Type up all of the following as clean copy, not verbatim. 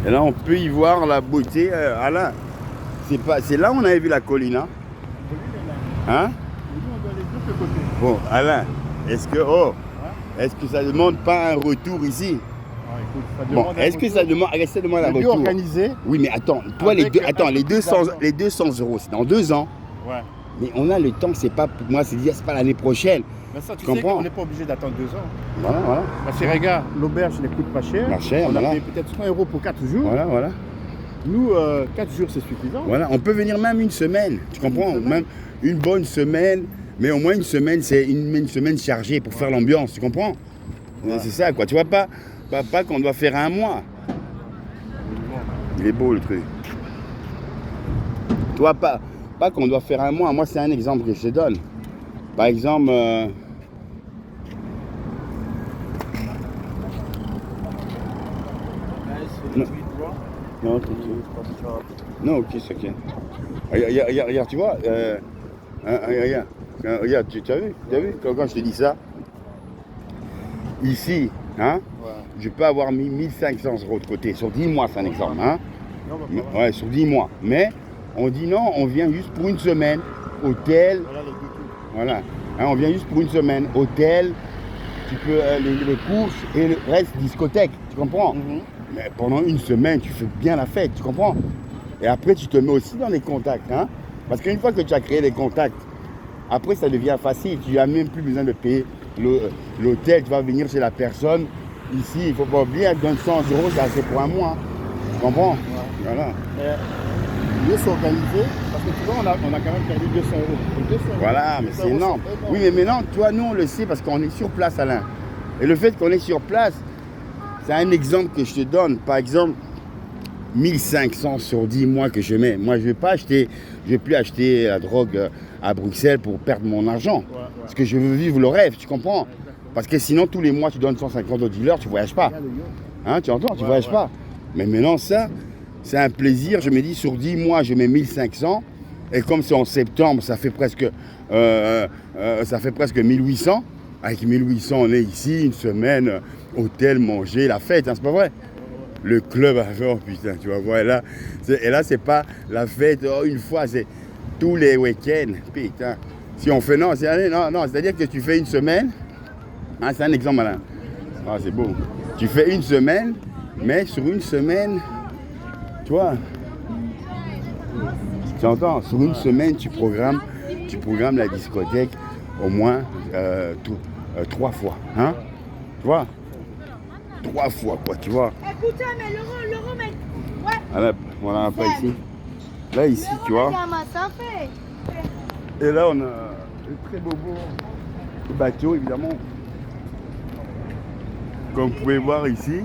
Et là, on peut y voir la beauté. Alain, c'est là où on avait vu la colline, hein? Hein? On doit aller de l'autre côté. Bon, Alain, est-ce que ça demande pas un retour ici? Ah, écoute, ça Bon, demande un est-ce que ça retour. demande, ça demande un Le mieux retour? organisé. Oui, mais attends, toi, Avec les un peu d'argent. 200 euros, c'est dans 2 ans. Ouais. Mais on a le temps, c'est pas pour moi, c'est pas l'année prochaine. Mais ça, tu Tu sais comprends? qu'on n'est pas obligé d'attendre 2 ans. Voilà. Parce que regarde, l'auberge ne coûte pas cher. Pas cher, on voilà. a payé peut-être 100 euros pour 4 jours. Voilà. Nous, 4 jours, c'est suffisant. Voilà, on peut venir même une semaine, tu comprends? Même une bonne semaine, mais au moins une semaine, c'est une semaine chargée pour faire l'ambiance, tu comprends? Ouais. C'est ça, quoi. Tu vois pas qu'on doit faire un mois. Il est beau le truc. Tu vois pas qu'on doit faire un mois. Moi, c'est un exemple que je te donne. Par exemple, non, ok, c'est ok. Regarde, tu vois, regarde, tu as vu quand je te dis ça, ici, hein, Ouais. je peux avoir mis 1500 euros de côté, sur 10 mois, c'est un exemple, hein, Non, bah, pas mal. ouais, sur 10 mois, mais on dit non, on vient juste pour une semaine, hôtel, Voilà les deux tours. voilà, hein, on vient juste pour une semaine, hôtel, tu peux, les courses et le reste, discothèque, tu comprends? Mais pendant une semaine, tu fais bien la fête, tu comprends? Et après, tu te mets aussi dans les contacts, hein? Parce qu'une fois que tu as créé les contacts, après, ça devient facile. Tu n'as même plus besoin de payer l'hôtel. Tu vas venir chez la personne. Ici, il ne faut pas oublier, elle donne 100 euros, c'est assez pour un mois. Hein. Tu comprends? Ouais. Voilà. Mais mieux s'organiser, parce que tu vois, on a quand même perdu 200 euros. Et 200 euros, Voilà, mais 200 c'est euros, énorme. c'est Oui, mais maintenant, toi, nous, on le sait parce qu'on est sur place, Alain. Et le fait qu'on est sur place, c'est un exemple que je te donne. Par exemple, 1500 sur 10 mois que je mets. Moi, je ne vais plus acheter la drogue à Bruxelles pour perdre mon argent. Ouais. Parce que je veux vivre le rêve, tu comprends? Parce que sinon, tous les mois, tu donnes 150 au dealer, tu ne voyages pas. Hein, tu entends? Tu ne voyages pas. Mais maintenant, ça, c'est un plaisir. Je me dis, sur 10 mois, je mets 1500. Et comme c'est en septembre, ça fait presque 1800. Avec 1800, on est ici, une semaine, hôtel, manger, la fête, hein, c'est pas vrai? Le club a fait, oh putain, tu vas voir, et là, c'est pas la fête une fois, c'est tous les week-ends, putain. Si on fait, non, c'est-à-dire que tu fais une semaine, hein, c'est un exemple, Alain. Ah, c'est beau. Tu fais une semaine, mais sur une semaine, tu vois, tu entends, sur une semaine, tu programmes la discothèque au moins 3 fois, hein, tu vois? 3 fois, quoi, tu vois. Écoute, mais l'euro, mais. Ouais. Ah là, voilà, pas ici. Là, ici, tu vois. Ça fait. Et là, on a un très beau bateau, évidemment. Comme vous pouvez voir ici,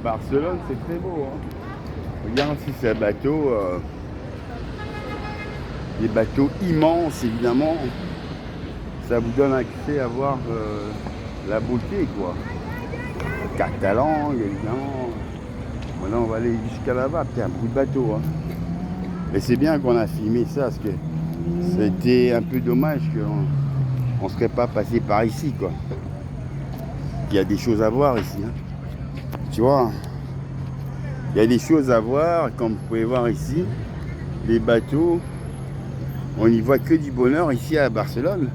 Barcelone, c'est très beau. Hein. Regarde si c'est un bateau. Des bateaux immenses, évidemment. Ça vous donne accès à voir la beauté, quoi. Catalan, évidemment. Maintenant, on va aller jusqu'à là-bas. Putain, beaucoup de bateaux. Hein. Et c'est bien qu'on a filmé ça, parce que c'était un peu dommage qu'on ne serait pas passé par ici, quoi. Il y a des choses à voir ici. Hein. Tu vois, il y a des choses à voir, comme vous pouvez voir ici. Les bateaux, on n'y voit que du bonheur ici à Barcelone.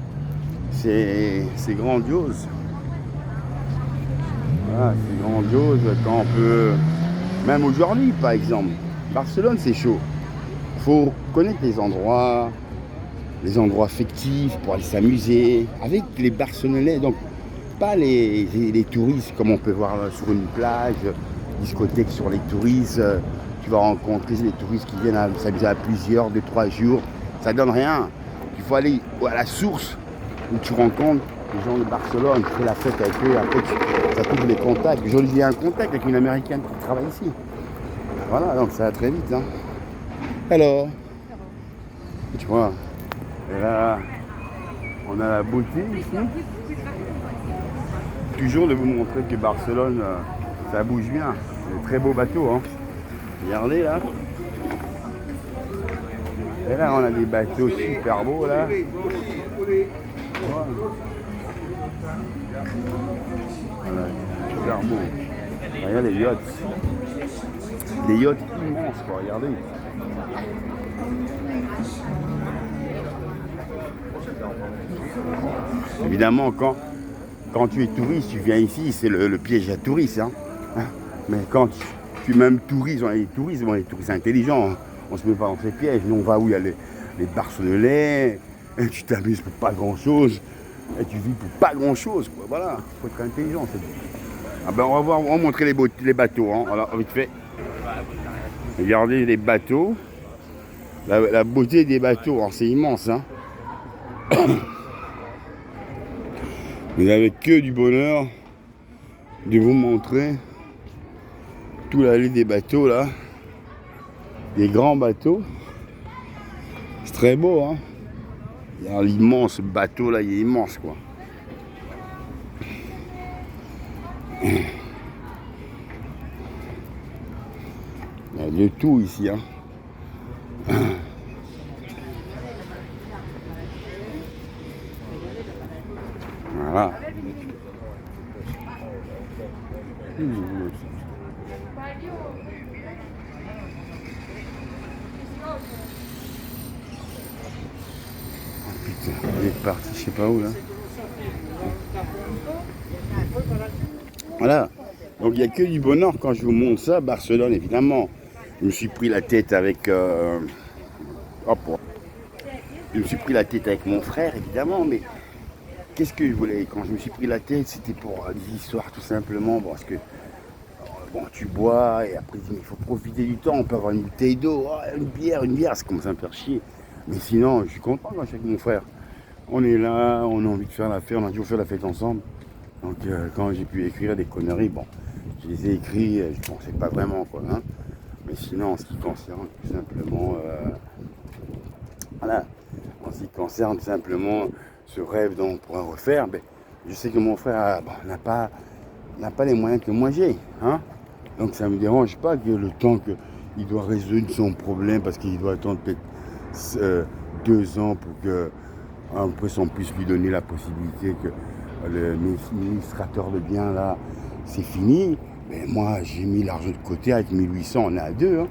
C'est grandiose. Voilà, c'est grandiose quand on peut, même aujourd'hui par exemple, Barcelone c'est chaud. Il faut connaître les endroits fictifs pour aller s'amuser avec les Barcelonais, donc pas les touristes comme on peut voir sur une plage, discothèque sur les touristes. Tu vas rencontrer les touristes qui viennent s'amuser à plusieurs, 2-3 jours, ça donne rien. Il faut aller à la source où tu rencontres les gens de Barcelone, tu fais la fête avec eux, après ça trouve les contacts. Aujourd'hui, j'ai un contact avec une américaine qui travaille ici. Voilà, donc ça va très vite. Hein. Alors, tu vois, et là, on a la beauté ici. Toujours de vous montrer que Barcelone, ça bouge bien. C'est un très beau bateau. Hein. Regardez là. Et là, on a des bateaux super beaux là. Voilà, super beau. Regarde les yachts. Des yachts immenses, quoi, regardez. Évidemment, quand tu es touriste, tu viens ici, c'est le piège à touristes. Hein. Mais quand tu es même touriste, on est des touristes intelligents, on ne se met pas dans ces pièges. Nous, on va où il y a les Barcelonais, et tu t'amuses pour pas grand-chose, et tu vis pour pas grand-chose. Voilà, il faut être intelligent. Ah ben, on va montrer les bateaux, hein. Voilà, vite fait. Regardez les bateaux. La beauté des bateaux, c'est immense. Hein. Vous n'avez que du bonheur de vous montrer toute l'allée des bateaux là. Des grands bateaux. C'est très beau, hein. L'immense bateau là, il est immense quoi. Il y a de tout ici, hein. Voilà. Oh putain, il est parti, je sais pas où là. Voilà. Donc il n'y a que du bonheur quand je vous montre ça. Barcelone, évidemment. Je me suis pris la tête avec. Je me suis pris la tête avec mon frère, évidemment, mais qu'est-ce que je voulais? Quand je me suis pris la tête, c'était pour des histoires tout simplement. Parce que bon, tu bois et après il faut profiter du temps. On peut avoir une bouteille d'eau, une bière, ça commence à me faire chier. Mais sinon, je suis content quand je suis avec mon frère. On est là, on a envie de faire la fête, on a toujours fait la fête ensemble. Donc quand j'ai pu écrire des conneries, bon, je les ai écrits, je ne pensais pas vraiment quoi. Hein. Mais sinon, en ce qui concerne tout simplement, voilà, en ce qui concerne tout simplement ce rêve dont on pourra refaire, ben, je sais que mon frère n'a pas les moyens que moi j'ai. Hein. Donc ça ne me dérange pas que le temps qu'il doit résoudre son problème, parce qu'il doit attendre peut-être 2 ans pour que après on puisse lui donner la possibilité que le administrateur de biens là, c'est fini. Mais moi j'ai mis l'argent de côté avec 1800, on est à 2. Hein.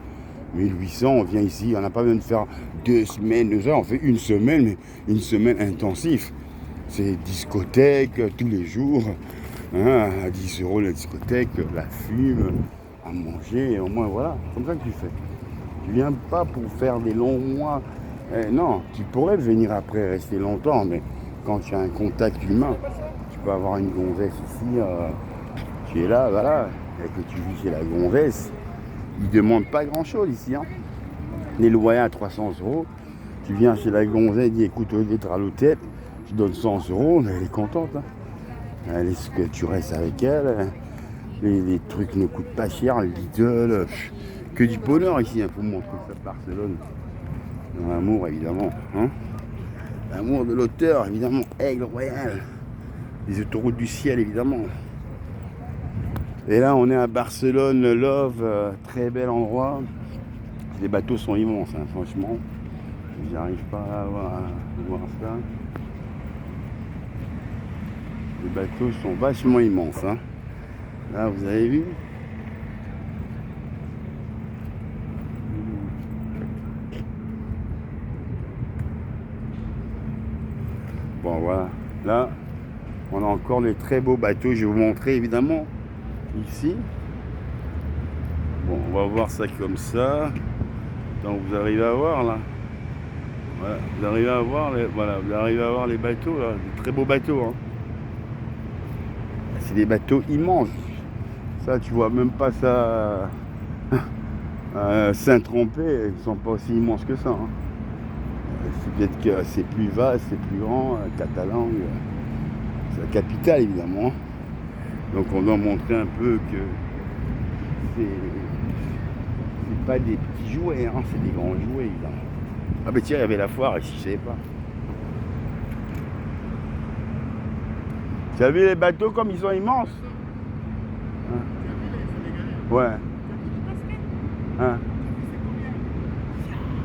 1800, on vient ici, on n'a pas besoin de faire 2 semaines, 2 heures, on fait une semaine, mais une semaine intensive. C'est discothèque tous les jours, hein, à 10 € la discothèque, la fume, à manger, et au moins voilà, comme ça que tu fais. Tu viens pas pour faire des longs mois. Non, tu pourrais venir après, rester longtemps, mais quand tu as un contact humain, tu peux avoir une gonzesse ici, tu es là, voilà, et que tu vis chez la gonzesse, ils ne demandent pas grand-chose ici. Hein. Les loyers à 300 €, tu viens chez la gonzesse, dis écoute, au lieu d'être à l'hôtel, tu donnes 100 €, elle est contente. Hein. Est-ce que tu restes avec elle? Les trucs ne coûtent pas cher, Lidl, que du bonheur ici, il faut montrer ça, Barcelone. Dans l'amour, évidemment. Hein. L'amour de l'auteur, évidemment. Aigle Royal. Les autoroutes du ciel, évidemment. Et là, on est à Barcelone, Love, très bel endroit. Les bateaux sont immenses, hein, franchement. J'arrive pas à voir ça. Les bateaux sont vachement immenses. Hein. Là, vous avez vu? Bon, voilà. Là, on a encore des très beaux bateaux. Je vais vous montrer, évidemment, ici. Bon, on va voir ça comme ça. Donc, vous arrivez à voir, là. Voilà, vous arrivez à voir les bateaux, là. Des très beaux bateaux, hein. C'est des bateaux immenses. Ça, tu vois même pas ça Saint-Tropez, ils ne sont pas aussi immenses que ça. Hein. C'est peut-être que c'est plus vaste, c'est plus grand. Catalan, c'est la capitale évidemment. Donc on doit montrer un peu que c'est pas des petits jouets, hein, c'est des grands jouets évidemment. Ah ben tiens, il y avait la foire ici, je savais pas. Tu as vu les bateaux comme ils sont immenses? Hein? Ouais. Hein?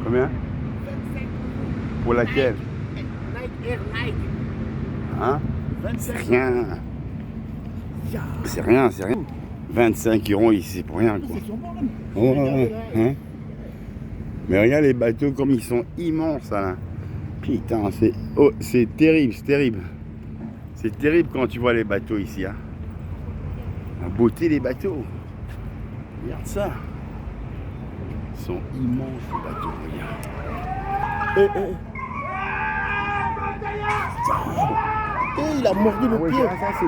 Combien? Pour laquelle? Hein? C'est rien. C'est rien, c'est rien. 25 € ici, c'est pour rien, quoi. C'est sûrement là. Oh, Regardez, là. hein. Mais regarde les bateaux comme ils sont immenses, là. Putain, c'est terrible, c'est terrible. C'est terrible quand tu vois les bateaux ici, hein. La beauté des bateaux. Regarde ça. Ils sont immenses, les bateaux, regarde. Il a mordu le Ah ouais, pied. ça,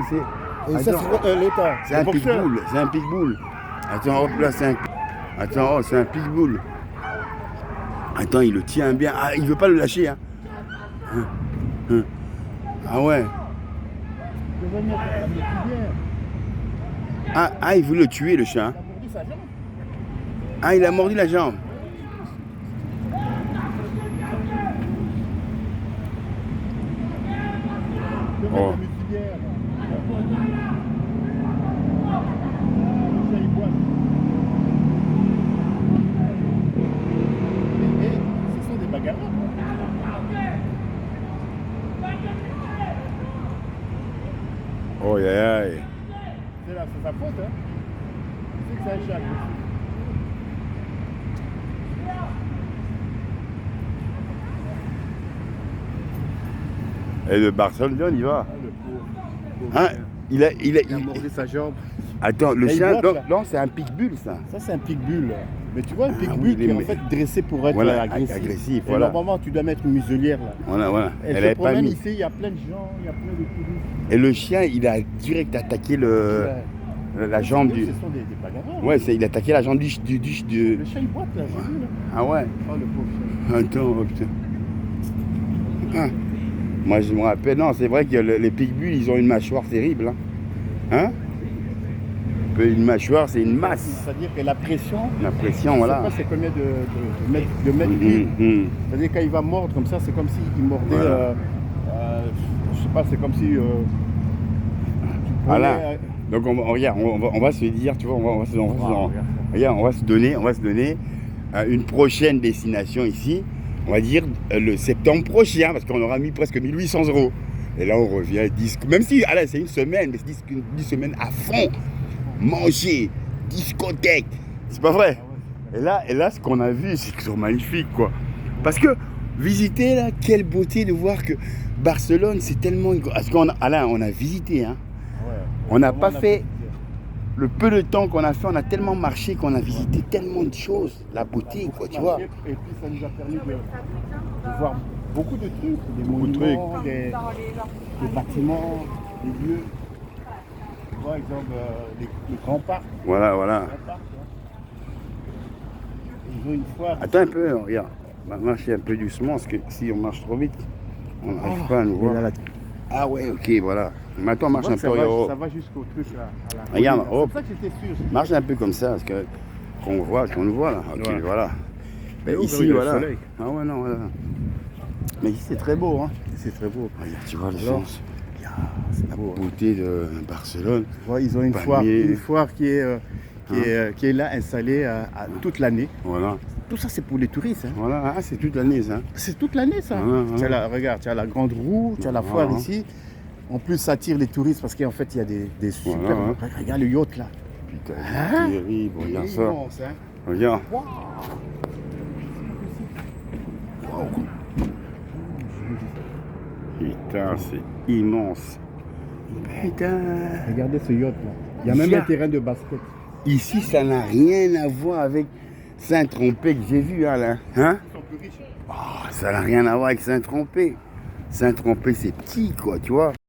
c'est... Et ça, Attends. c'est l'état. C'est un pitbull, c'est un pitbull. Attends, hop là, c'est un... Attends, oh, c'est un pitbull. Attends, il le tient bien. Ah, il veut pas le lâcher, hein. Ah ouais. Je vais mettre la métivière. Ah, il voulait le tuer, le chat. Il a mordu sa jambe. Ah, il a mordu la jambe. Je vais Oh. mettre la métivière. Le chat, il boite. Et ce sont des bagarreurs. Oh, aïe, aïe. C'est sa faute, hein. C'est que c'est un chat. Et le Barcelone, on y va. Ah, le pauvre. Hein? Il a mordu sa jambe. Attends, le Là, il chien, boite, non, là. non, c'est un pitbull, ça. Ça, c'est un pitbull. Mais tu vois, un pitbull oui, qui est en mais- fait dressé pour être Voilà, agressif. agressif, Et voilà. normalement, tu dois mettre une muselière là. Voilà. Elle Elle se avait pas promène mis. ici, il y a plein de gens, il y a plein de touristes. Et le chien, il a direct attaqué la jambe du... Ce sont des bagarreurs. Ouais, il a attaqué la jambe du... Le chat, il boite là, j'ai vu là. Ah ouais. Oh, le pauvre chat. Attends, oh, putain. Ah. Moi, je me rappelle, non, c'est vrai que les pitbulls, ils ont une mâchoire terrible. Hein? Une mâchoire, c'est une masse. C'est-à-dire que la pression, La pression, je voilà. sais pas c'est combien de mètres cubes. C'est-à-dire quand il va mordre comme ça, c'est comme s'il mordait, Voilà. je sais pas, c'est comme si... tu Voilà. prenais, Donc, regarde, on va se dire, tu vois, on va se donner une prochaine destination ici. On va dire le septembre prochain, parce qu'on aura mis presque 1800 €. Et là, on revient, même si, allez, c'est une semaine, mais c'est 10 semaines à fond. Manger, discothèque. C'est pas vrai? Et là, ce qu'on a vu, c'est qu'ils sont magnifiques, quoi. Parce que, visiter, là, quelle beauté de voir que Barcelone, c'est tellement... Parce qu'on a visité, hein. On n'a pas fait... Le peu de temps qu'on a fait, on a tellement marché qu'on a visité tellement de choses. La beauté, quoi, tu vois. Et puis ça nous a permis de voir beaucoup de trucs, des Beaucoup de monuments, des bâtiments, des lieux. Tu vois, exemple, les grands parcs. Voilà. Les grands parcs, tu vois. Ils ont une foire. Attends un peu, regarde. On va marcher un peu doucement, parce que si on marche trop vite, on n'arrive pas à nous voir. Ah ouais, ok, voilà. Maintenant, marche un peu, ça va jusqu'au truc là. À la Regarde, colline, là. hop. C'est pour ça que j'étais sûr. Marche un peu comme ça, parce que qu'on nous voit là. Ok, voilà. Mais Mais ici, il y a le voilà. soleil. Ah ouais, non, voilà. Mais ici, c'est très beau, hein. C'est très beau. Regarde, tu vois le Alors, sens. C'est la beauté de Barcelone. Tu vois, ils ont une Palmier. foire qui est là installée toute l'année. Voilà. Tout ça, c'est pour les touristes. Hein. Voilà, ah, c'est toute l'année, ça. C'est toute l'année, ça. Regarde, tu as la grande roue, tu as la foire ici. En plus, ça attire les touristes parce qu'en fait, il y a des super... Voilà, Regarde le yacht, là. Putain, Hein? c'est terrible, regarde ça. Immense, hein. Regarde. Wow. Putain, c'est immense. Putain. Regardez ce yacht, là. Il y a même un terrain de basket. Ici, ça n'a rien à voir avec Saint-Tropez que j'ai vu, hein, là. Hein? Ils sont plus riches. Oh, ça n'a rien à voir avec Saint-Tropez. Saint-Tropez, c'est petit, quoi, tu vois.